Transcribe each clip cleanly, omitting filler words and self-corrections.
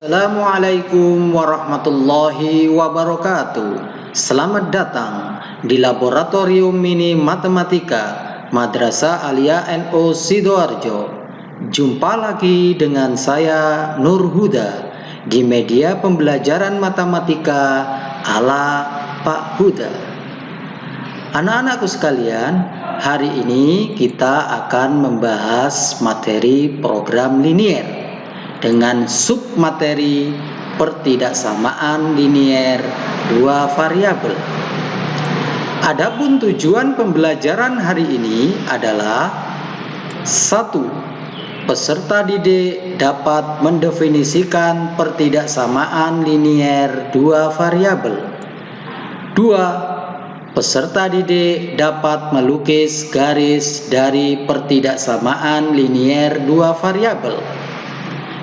Assalamualaikum warahmatullahi wabarakatuh. Selamat datang di Laboratorium Mini Matematika Madrasah Aliyah NU Sidoarjo. Jumpa lagi dengan saya Nur Huda di media pembelajaran matematika ala Pak Huda. Anak-anakku sekalian, hari ini kita akan membahas materi program linier dengan submateri pertidaksamaan linier dua variabel. Adapun tujuan pembelajaran hari ini adalah 1. Peserta didik dapat mendefinisikan pertidaksamaan linier dua variabel. 2. Peserta didik dapat melukis garis dari pertidaksamaan linier dua variabel.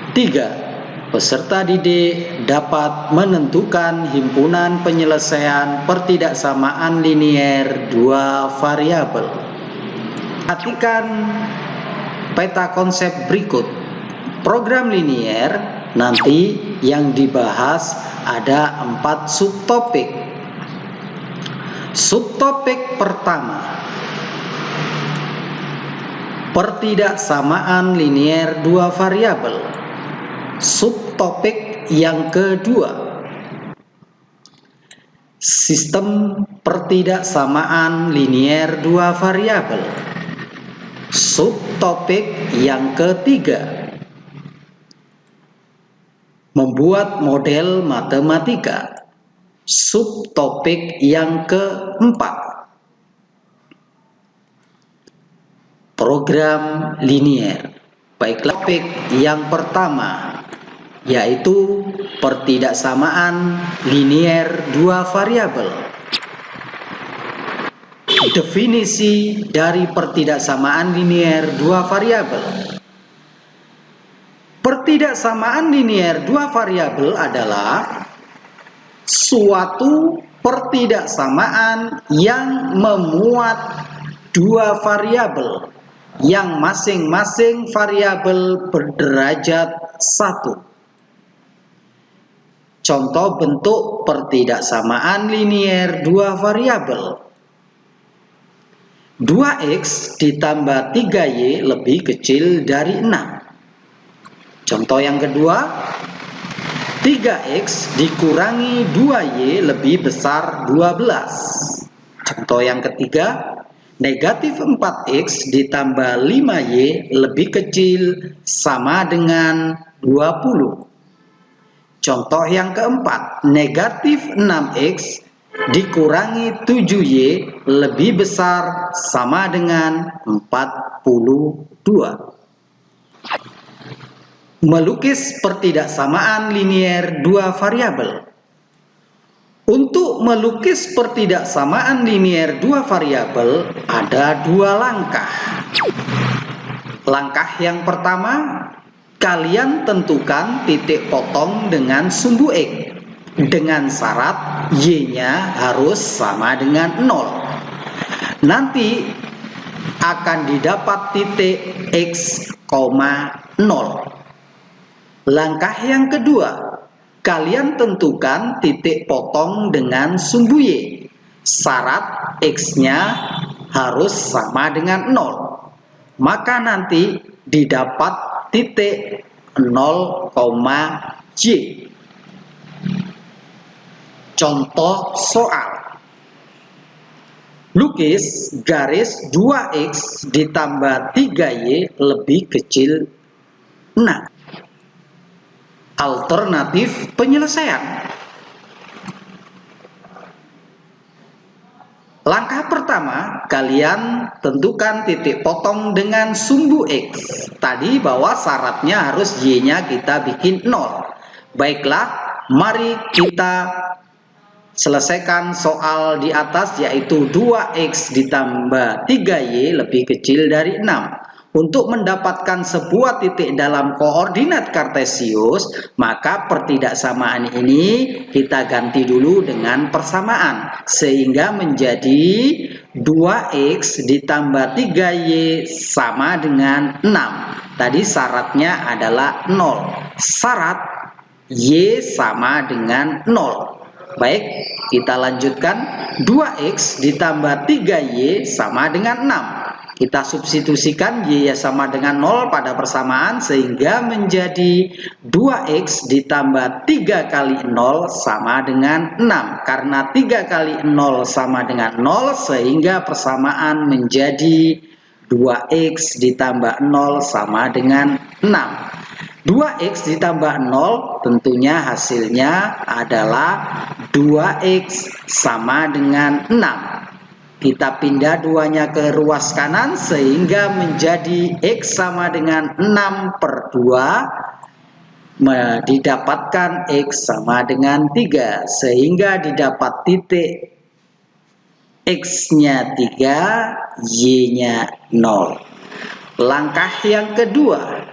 3. Peserta didik dapat menentukan himpunan penyelesaian pertidaksamaan linier dua variabel. Perhatikan peta konsep berikut. Program linier nanti yang dibahas ada 4 subtopik. Subtopik pertama, pertidaksamaan linier dua variabel. Subtopik yang kedua, sistem pertidaksamaan linier dua variabel. Subtopik yang ketiga, membuat model matematika. Subtopik yang keempat, program linier. Baiklah, topik yang pertama yaitu pertidaksamaan linier dua variabel. Definisi dari pertidaksamaan linier dua variabel. Pertidaksamaan linier dua variabel adalah suatu pertidaksamaan yang memuat dua variabel yang masing-masing variabel berderajat 1. Contoh bentuk pertidaksamaan linier dua variabel. 2x ditambah 3y lebih kecil dari 6. Contoh yang kedua, 3x dikurangi 2y lebih besar 12. Contoh yang ketiga, negatif 4x ditambah 5y lebih kecil sama dengan 20. Contoh yang keempat, negatif 6x dikurangi 7y lebih besar sama dengan 42. Melukis pertidaksamaan linier dua variabel. Untuk melukis pertidaksamaan linier dua variabel ada 2 langkah. Langkah yang pertama, kalian tentukan titik potong dengan sumbu X dengan syarat Y-nya harus sama dengan 0. Nanti akan didapat titik X, 0. Langkah yang kedua, kalian tentukan titik potong dengan sumbu Y. Syarat X-nya harus sama dengan 0. Maka nanti didapat titik 0, Y. Contoh soal. Lukis garis 2x ditambah 3y lebih kecil 6. Alternatif penyelesaian. Langkah pertama, kalian tentukan titik potong dengan sumbu X. Tadi bahwa syaratnya harus Y-nya kita bikin 0. Baiklah, mari kita selesaikan soal di atas, yaitu 2x ditambah 3y lebih kecil dari 6. Untuk mendapatkan sebuah titik dalam koordinat kartesius, maka pertidaksamaan ini kita ganti dulu dengan persamaan, sehingga menjadi 2x ditambah 3y sama dengan 6. Tadi syaratnya adalah 0. Syarat Y sama dengan 0. Baik, kita lanjutkan. 2X ditambah 3Y sama dengan 6. Kita substitusikan Y sama dengan 0 pada persamaan sehingga menjadi 2X ditambah 3 kali 0 sama dengan 6. Karena 3 kali 0 sama dengan 0 sehingga persamaan menjadi 2X ditambah 0 sama dengan 6. 2X ditambah 0 tentunya hasilnya adalah 2X sama dengan 6. Kita pindah duanya ke ruas kanan sehingga menjadi X sama dengan 6 per 2. Didapatkan X sama dengan 3. Sehingga didapat titik X-nya 3, Y-nya 0. Langkah yang kedua.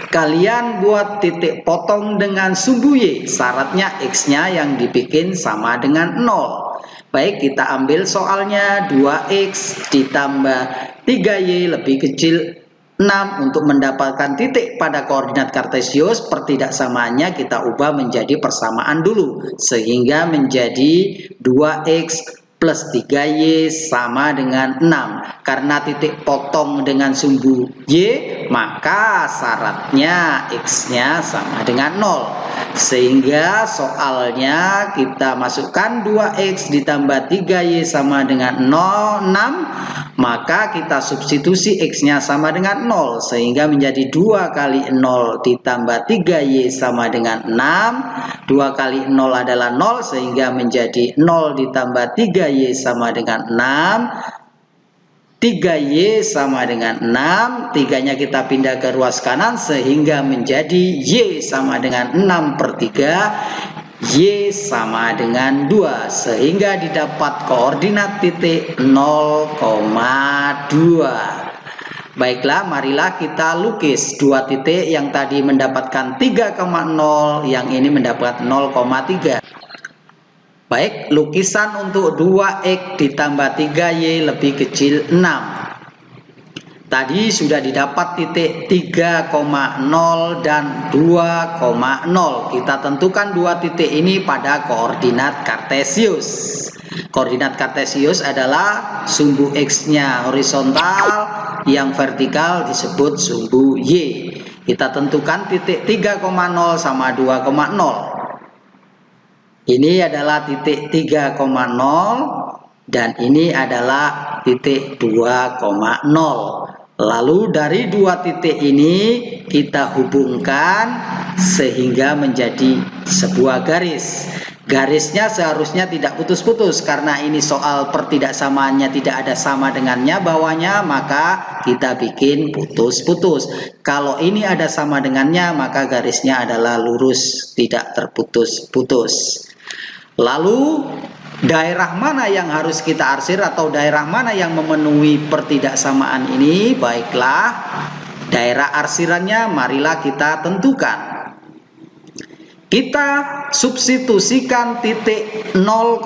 Kalian buat titik potong dengan sumbu Y. Syaratnya X-nya yang dibikin sama dengan 0. Baik, kita ambil soalnya. 2X ditambah 3Y lebih kecil 6. Untuk mendapatkan titik pada koordinat kartesius, pertidaksamaannya kita ubah menjadi persamaan dulu. Sehingga menjadi 2X plus 3Y sama dengan 6. Karena titik potong dengan sumbu Y, maka syaratnya X-nya sama dengan 0. Sehingga soalnya kita masukkan 2X ditambah 3Y sama dengan 6. Maka kita substitusi X-nya sama dengan 0. Sehingga menjadi 2 kali 0 ditambah 3Y sama dengan 6. 2 kali 0 adalah 0. Sehingga menjadi 0 ditambah 3Y sama dengan 6. 3Y sama dengan 6. 3-nya kita pindah ke ruas kanan sehingga menjadi Y sama dengan 6 per 3. Y sama dengan 2. Sehingga didapat koordinat titik 0,2. Baiklah, marilah kita lukis dua titik. Yang tadi mendapatkan 3,0, yang ini mendapat 0,3. Baik, lukisan untuk 2X ditambah 3Y lebih kecil 6. Tadi sudah didapat titik 3,0 dan 2,0. Kita tentukan dua titik ini pada koordinat kartesius. Koordinat kartesius adalah sumbu X-nya horizontal, yang vertikal disebut sumbu Y. Kita tentukan titik 3,0 sama 2,0. Ini adalah titik 3,0 dan ini adalah titik 2,0. Lalu dari dua titik ini kita hubungkan sehingga menjadi sebuah garis. Garisnya seharusnya tidak putus-putus karena ini soal pertidaksamaannya tidak ada sama dengannya bawahnya, maka kita bikin putus-putus. Kalau ini ada sama dengannya, maka garisnya adalah lurus, tidak terputus-putus. Lalu daerah mana yang harus kita arsir atau daerah mana yang memenuhi pertidaksamaan ini? Baiklah, daerah arsirannya marilah kita tentukan. Kita substitusikan titik 0,0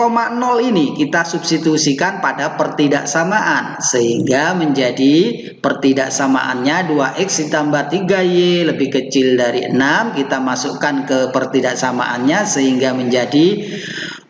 ini, kita substitusikan pada pertidaksamaan sehingga menjadi pertidaksamaannya 2X ditambah 3Y lebih kecil dari 6. Kita masukkan ke pertidaksamaannya sehingga menjadi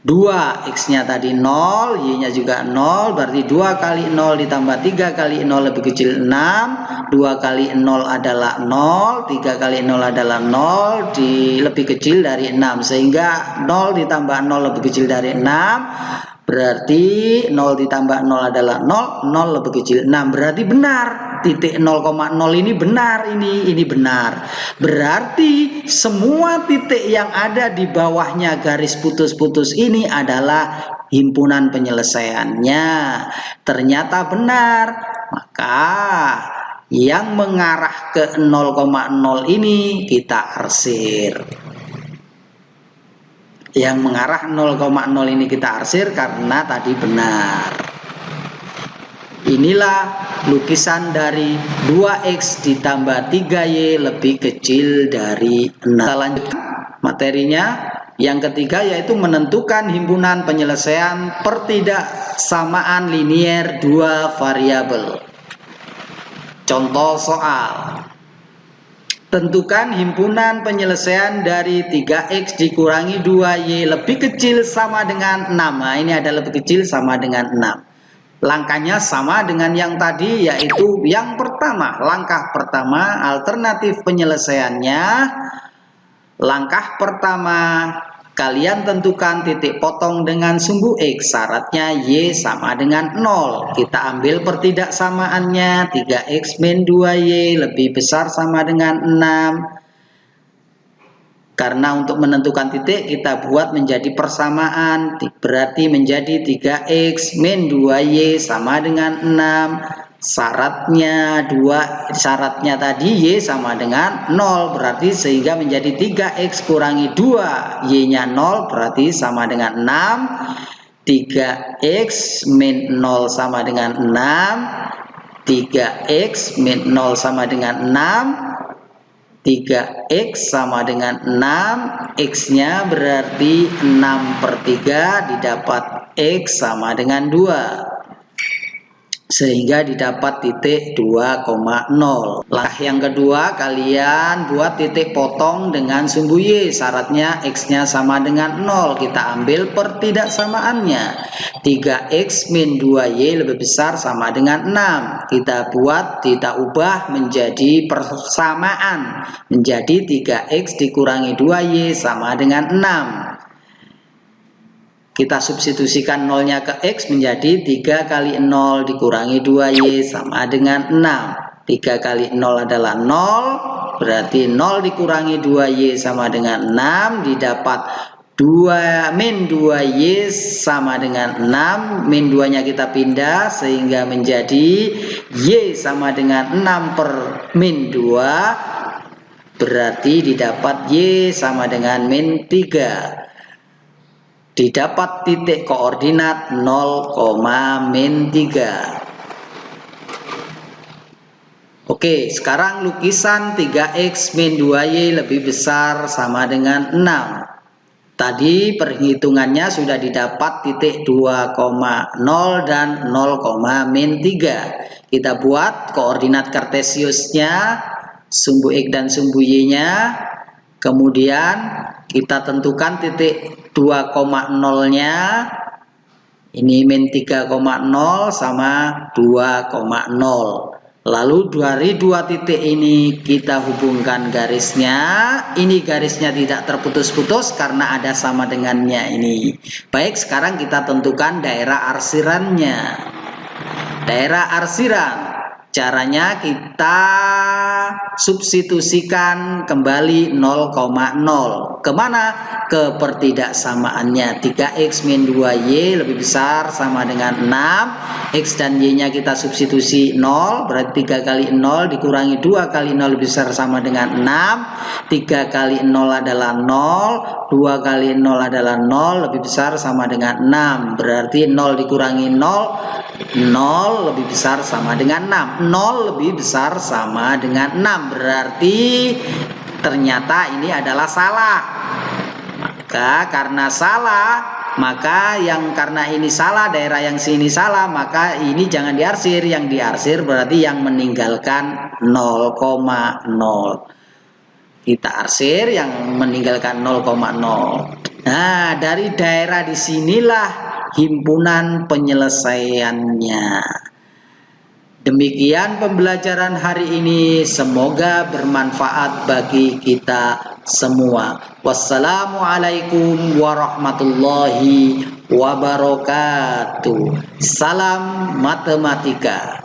2X-nya tadi 0, Y-nya juga 0, berarti 2 kali 0 ditambah 3 kali 0 lebih kecil 6. 2 kali 0 adalah 0, 3 kali 0 adalah 0, lebih kecil dari 6. Sehingga 0 ditambah 0 lebih kecil dari 6. Berarti 0 ditambah 0 adalah 0, 0 lebih kecil 6. Berarti benar, titik 0,0 ini benar, ini benar. Berarti semua titik yang ada di bawahnya garis putus-putus ini adalah himpunan penyelesaiannya. Ternyata benar, maka yang mengarah ke 0,0 ini kita arsir. Yang mengarah 0,0 ini kita arsir karena tadi benar. Inilah lukisan dari 2X ditambah 3Y lebih kecil dari 6. Kita lanjutkan materinya. Yang ketiga yaitu menentukan himpunan penyelesaian pertidaksamaan linier dua variabel. Contoh soal. Tentukan himpunan penyelesaian dari 3x dikurangi 2y lebih kecil sama dengan 6. Nah, ini ada lebih kecil sama dengan 6. Langkahnya sama dengan yang tadi, yaitu yang pertama. Langkah pertama, alternatif penyelesaiannya. Langkah pertama, kalian tentukan titik potong dengan sumbu X. Syaratnya Y sama dengan 0. Kita ambil pertidaksamaannya. 3X min 2Y lebih besar sama dengan 6. Karena untuk menentukan titik kita buat menjadi persamaan. Berarti menjadi 3X min 2Y sama dengan 6. Syaratnya tadi Y sama dengan 0, berarti sehingga menjadi 3X kurangi 2, Y nya 0 berarti sama dengan 6. 3X min 0 sama dengan 6. 3X min 0 sama dengan 6. 3X sama dengan 6, X nya berarti 6/3, didapat X sama dengan 2, sehingga didapat titik 2,0. Langkah yang kedua, kalian buat titik potong dengan sumbu Y. Syaratnya X nya sama dengan 0. Kita ambil pertidaksamaannya. 3X min 2Y lebih besar sama dengan 6. Kita ubah menjadi persamaan. Menjadi 3X dikurangi 2Y sama dengan 6. Kita substitusikan 0-nya ke X menjadi 3 kali 0 dikurangi 2Y sama dengan 6. 3 kali 0 adalah 0, berarti 0 dikurangi 2Y sama dengan 6, didapat 2 min 2Y sama dengan 6. Min 2-nya kita pindah sehingga menjadi Y sama dengan 6 per min 2, berarti didapat Y sama dengan min 3. Didapat titik koordinat 0,-3. Oke, sekarang lukisan 3X min 2Y lebih besar sama dengan 6. Tadi perhitungannya sudah didapat titik 2,0 dan 0,-3. Kita buat koordinat kartesiusnya, sumbu X dan sumbu Y-nya. Kemudian kita tentukan titik 2,0-nya. Ini min 3,0 sama 2,0. Lalu dari dua titik ini kita hubungkan garisnya. Ini garisnya tidak terputus-putus karena ada sama dengannya ini. Baik, sekarang kita tentukan daerah arsirannya. Daerah arsiran, caranya kita substitusikan kembali 0,0. Kemana? Ke pertidaksamaannya. 3X min 2Y lebih besar sama dengan 6. X dan Y nya kita substitusi 0, berarti 3 kali 0 dikurangi 2 kali 0 lebih besar sama dengan 6. 3 kali 0 adalah 0, 2 kali 0 adalah 0, lebih besar sama dengan 6. Berarti 0 dikurangi 0, 0 lebih besar sama dengan 6. 0 lebih besar sama dengan 6, berarti ternyata ini adalah salah. Maka karena salah, maka karena ini salah, daerah yang sini salah, maka ini jangan diarsir. Yang diarsir berarti yang meninggalkan 0,0. Kita arsir yang meninggalkan 0,0. Nah, dari daerah disinilah himpunan penyelesaiannya. Demikian pembelajaran hari ini, semoga bermanfaat bagi kita semua. Wassalamualaikum warahmatullahi wabarakatuh. Salam matematika.